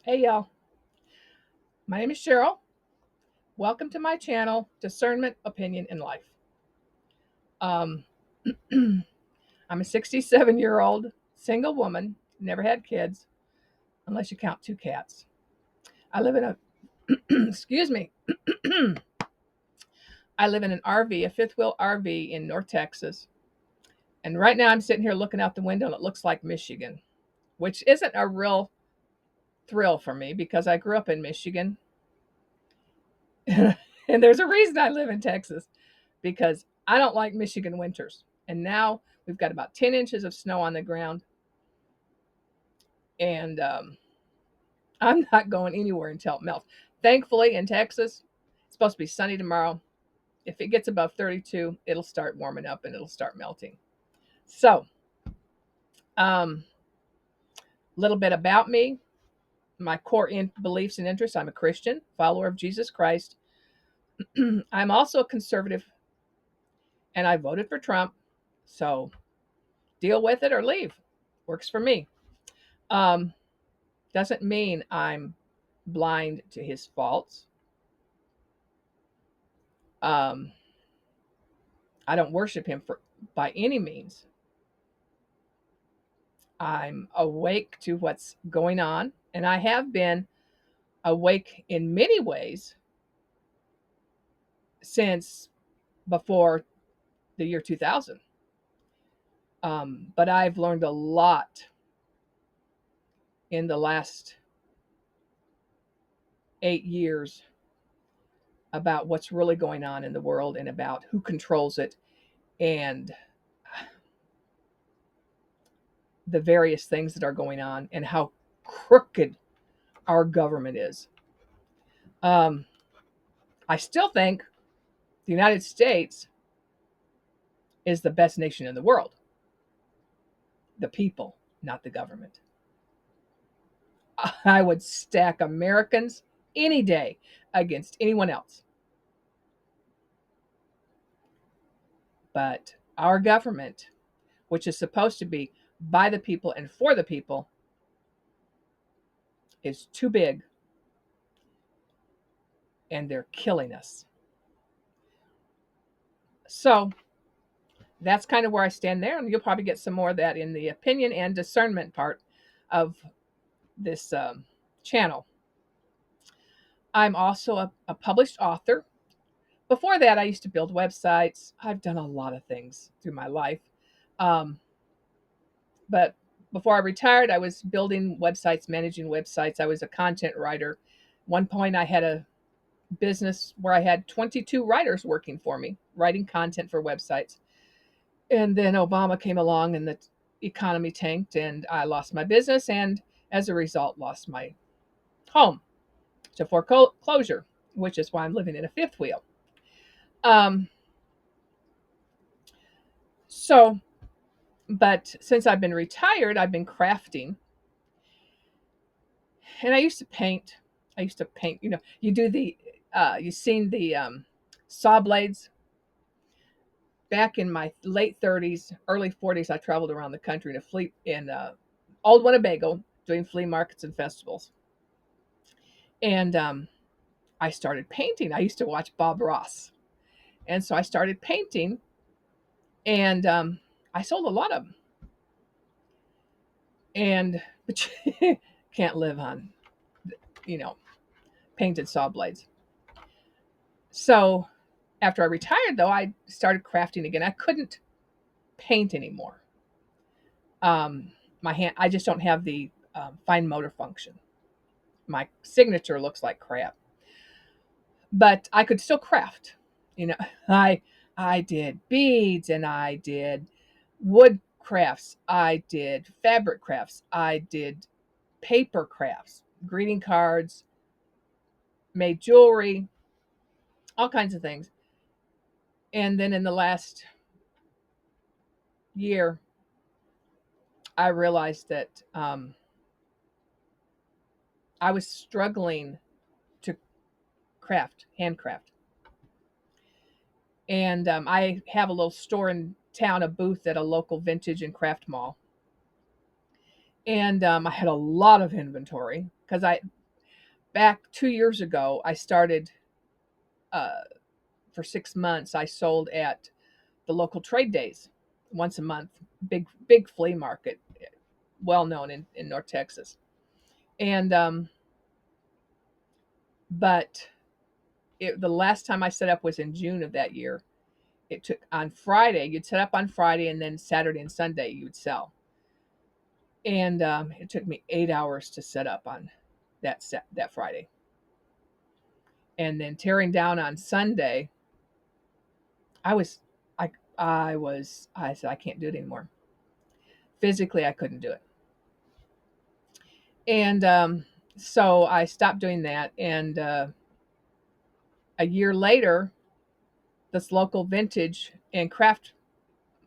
Hey y'all, my name is Cheryl. Welcome to my channel, Discernment Opinion and Life. Um, I'm a 67-year-old single woman, never had kids, unless you count two cats. I live in a, excuse me, I live in an RV, a fifth wheel RV in North Texas. And right now I'm sitting here looking out the window and it looks like Michigan, which isn't a real thrill for me because I grew up in Michigan. And there's a reason I live in Texas because I don't like Michigan winters. And now we've got about 10 inches of snow on the ground. And I'm not going anywhere until it melts. Thankfully, in Texas, it's supposed to be sunny tomorrow. If it gets above 32, it'll start warming up and it'll start melting. So, um, a little bit about me, my core beliefs and interests. I'm a Christian, follower of Jesus Christ. I'm also a conservative, and I voted for Trump. So, deal with it or leave. Works for me. Um, doesn't mean I'm blind to his faults. Um, I don't worship him by any means. I'm awake to what's going on, and I have been awake in many ways since before the year 2000. But I've learned a lot in the last 8 years about what's really going on in the world and about who controls it and the various things that are going on and how crooked our government is. Um, I still think the United States is the best nation in the world. The people, not the government. I would stack Americans any day against anyone else. But our government, which is supposed to be by the people and for the people, is too big and they're killing us. So that's kind of where I stand there. And you'll probably get some more of that in the opinion and discernment part of this channel. I'm also a published author. Before that, I used to build websites. I've done a lot of things through my life. Um, but before I retired, I was building websites, managing websites. I was a content writer. One point, I had a business where I had 22 writers working for me, writing content for websites. And then Obama came along and the economy tanked, and I lost my business, and as a result, lost my home to foreclosure, which is why I'm living in a fifth wheel. Um, so, but since I've been retired, I've been crafting, and I used to paint. I used to paint. You do you've seen the saw blades. Back in my late 30s, early 40s, I traveled around the country in old Winnebago doing flea markets and festivals. And I started painting. I used to watch Bob Ross. And so I started painting, and I sold a lot of them. But you can't live on, you know, painted saw blades. So after I retired, though, I started crafting again. I couldn't paint anymore. Um, my hand, I just don't have the fine motor function. My signature looks like crap, but I could still craft. You know, I I did beads and I did wood crafts. I did fabric crafts. I did paper crafts, greeting cards, made jewelry, all kinds of things. And then in the last year, I realized that I was struggling to handcraft. And I have a little store in town, a booth at a local vintage and craft mall. And I had a lot of inventory because I back 2 years ago I started uh, for 6 months. I sold at the local trade days once a month, big flea market, well known in North Texas. And but the last time I set up was in June of that year. It took on Friday. You'd set up on Friday, and then Saturday and Sunday you would sell. And it took me 8 hours to set up on that Friday, and then tearing down on Sunday. I was I I said I can't do it anymore. Physically, I couldn't do it, and so I stopped doing that. And a year later, this local vintage and craft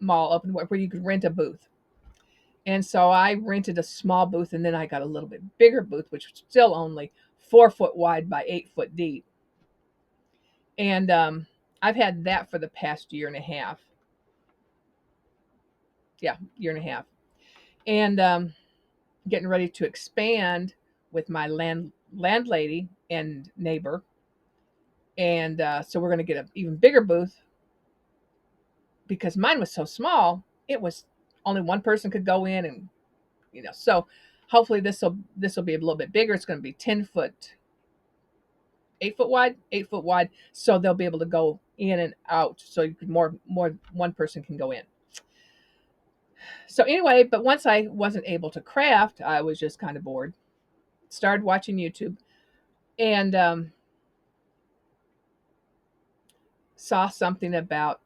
mall opened where you could rent a booth. And so I rented a small booth, and then I got a little bit bigger booth, which was still only 4 foot wide by 8 foot deep. And I've had that for the past year and a half. Yeah, year and a half. And getting ready to expand with my landlady and neighbor. And so we're going to get an even bigger booth because mine was so small. It was only one person could go in, and so hopefully this will be a little bit bigger. It's going to be 10 foot, 8 foot wide, 8 foot wide, so they'll be able to go in and out. So you could more one person can go in. So anyway, but once I wasn't able to craft, I was just kind of bored. Started watching YouTube, and saw something about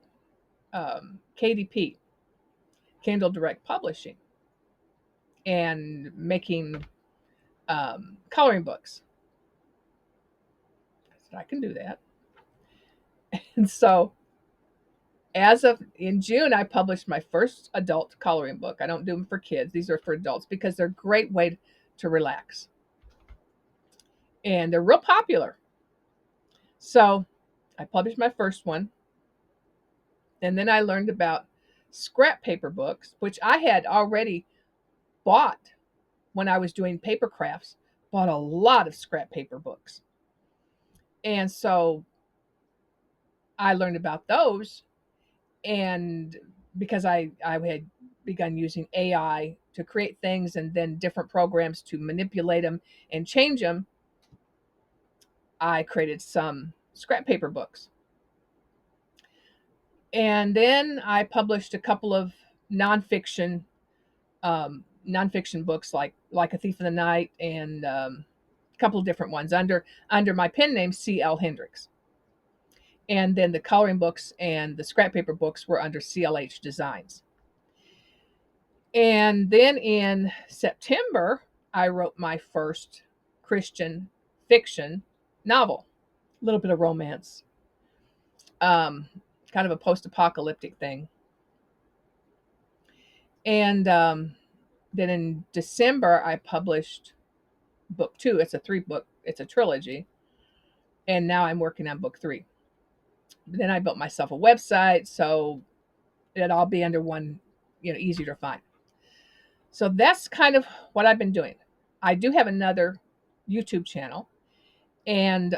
KDP, Kindle Direct Publishing, and making coloring books. I said I can do that. And so as of in June, I published my first adult coloring book. I don't do them for kids. These are for adults because they're a great way to relax. And they're real popular. So I published my first one. And then I learned about scrap paper books, which I had already bought when I was doing paper crafts, bought a lot of scrap paper books. And so I learned about those. And because I had begun using AI to create things and then different programs to manipulate them and change them, I created some scrap paper books. And then I published a couple of nonfiction nonfiction books like A Thief in the Night, and a couple of different ones under my pen name C.L. Hendricks. And then the coloring books and the scrap paper books were under CLH Designs. And then in September, I wrote my first Christian fiction novel, a little bit of romance, um, kind of a post-apocalyptic thing. And then in December, I published book two. It's it's a trilogy. And now I'm working on book three. Then I built myself a website, so it'll all be under one, easier to find. So that's kind of what I've been doing. I do have another YouTube channel, and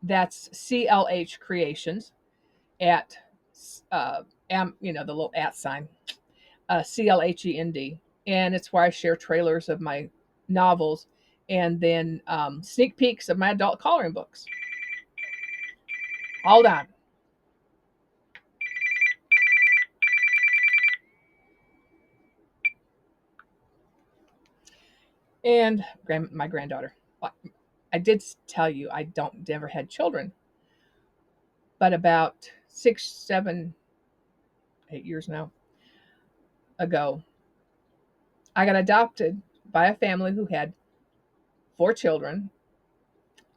that's CLH Creations at the little at sign, CLHEND, and it's where I share trailers of my novels and then sneak peeks of my adult coloring books. Hold on. And my granddaughter. I did tell you I don't never had children, but about 6, 7, 8 years now ago, I got adopted by a family who had 4 children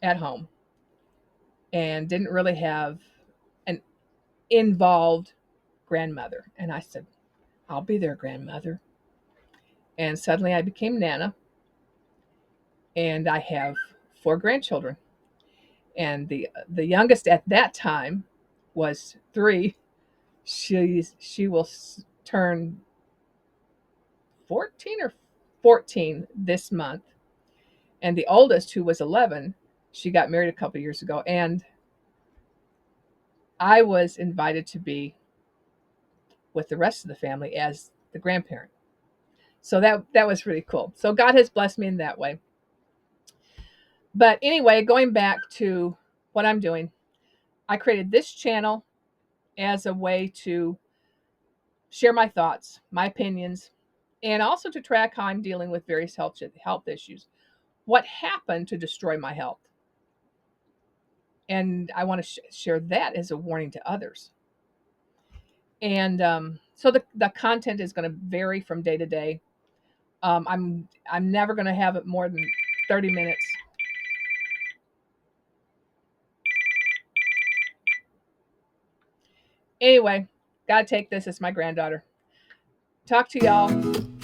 at home and didn't really have an involved grandmother. And I said, I'll be their grandmother. And suddenly I became Nana, and I have 4 grandchildren. And the youngest at that time was 3. She will turn 14 or 14 this month. And the oldest, who was 11, she got married a couple years ago. And I was invited to be with the rest of the family as the grandparent. So that was really cool. So God has blessed me in that way. But anyway, going back to what I'm doing, I created this channel as a way to share my thoughts, my opinions, and also to track how I'm dealing with various health issues. What happened to destroy my health? And I want to share that as a warning to others. And so the content is going to vary from day to day. I'm never going to have it more than 30 minutes. Anyway, gotta take this. It's my granddaughter. Talk to y'all.